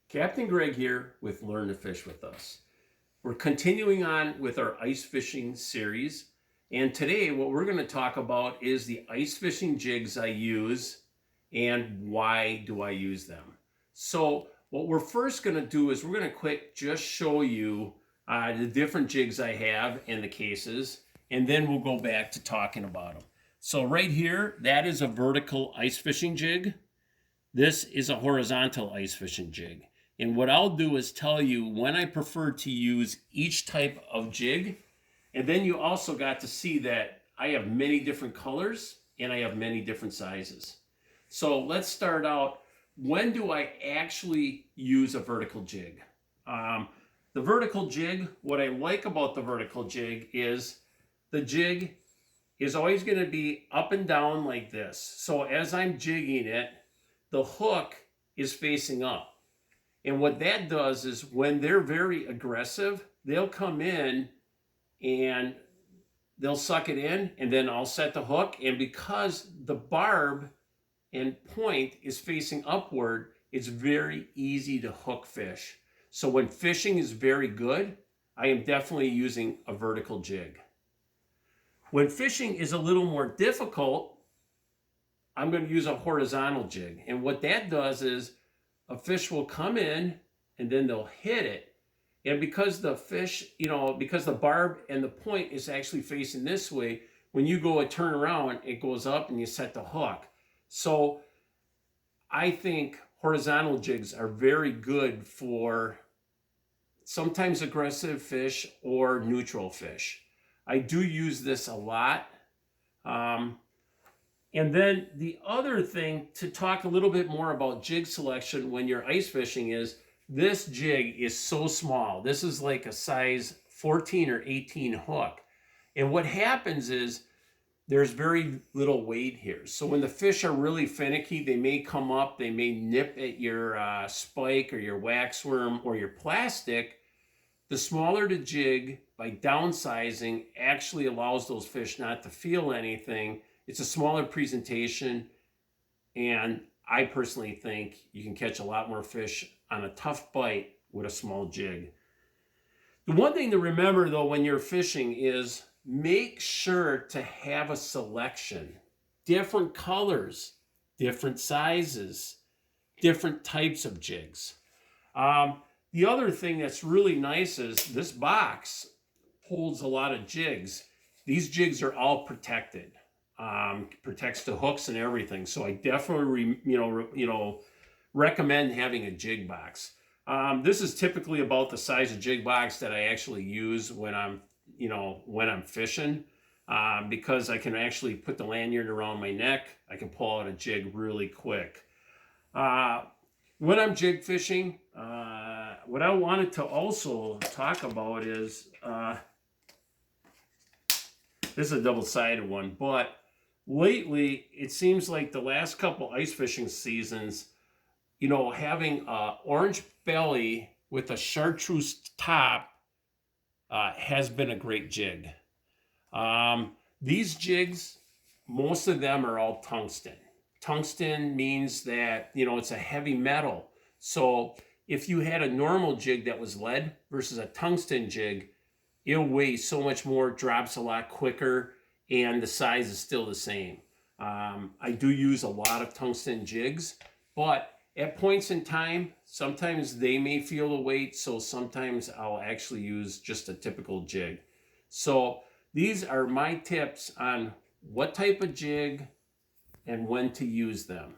Captain Greg here with Learn to Fish with Us. We're continuing on with our ice fishing series, and today what we're going to talk about is the ice fishing jigs I use and why do I use them. So what we're first going to do is we're going to just show you the different jigs I have and the cases, and then we'll go back to talking about them. So right here, that is a vertical ice fishing jig. This is a horizontal ice fishing jig. And what I'll do is tell you when I prefer to use each type of jig. And then you also got to see that I have many different colors and I have many different sizes. So let's start out. When do I actually use a vertical jig? The vertical jig, what I like about the vertical jig is the jig is always going to be up and down like this. So as I'm jigging it, the hook is facing up. And what that does is when they're very aggressive, they'll come in and they'll suck it in, and then I'll set the hook. And because the barb and point is facing upward, it's very easy to hook fish. So when fishing is very good, I am definitely using a vertical jig. When fishing is a little more difficult, I'm going to use a horizontal jig. And what that does is a fish will come in and then they'll hit it. And because the fish, because the barb and the point is actually facing this way, when you go a turn around, it goes up and you set the hook. So I think horizontal jigs are very good for sometimes aggressive fish or neutral fish. I do use this a lot. And then the other thing to talk a little bit more about jig selection when you're ice fishing is this jig is so small. This is like a size 14 or 18 hook. And what happens is there's very little weight here. So when the fish are really finicky, they may come up, they may nip at your spike or your wax worm or your plastic. The smaller the jig, by downsizing, actually allows those fish not to feel anything. It's a smaller presentation, and I personally think you can catch a lot more fish on a tough bite with a small jig. The one thing to remember, though, when you're fishing is make sure to have a selection. Different colors, different sizes, different types of jigs. The other thing that's really nice is this box holds a lot of jigs. These jigs are all protected. Protects the hooks and everything. So I definitely, recommend having a jig box. This is typically about the size of jig box that I actually use when I'm fishing, because I can actually put the lanyard around my neck. I can pull out a jig really quick. When I'm jig fishing, what I wanted to also talk about is, this is a double-sided one, but lately, it seems like the last couple ice fishing seasons, having an orange belly with a chartreuse top has been a great jig. These jigs, most of them are all tungsten. Tungsten means that, it's a heavy metal. So if you had a normal jig that was lead versus a tungsten jig, it'll weigh so much more, drops a lot quicker, and the size is still the same. I do use a lot of tungsten jigs, but at points in time, sometimes they may feel the weight, so sometimes I'll actually use just a typical jig. So these are my tips on what type of jig and when to use them.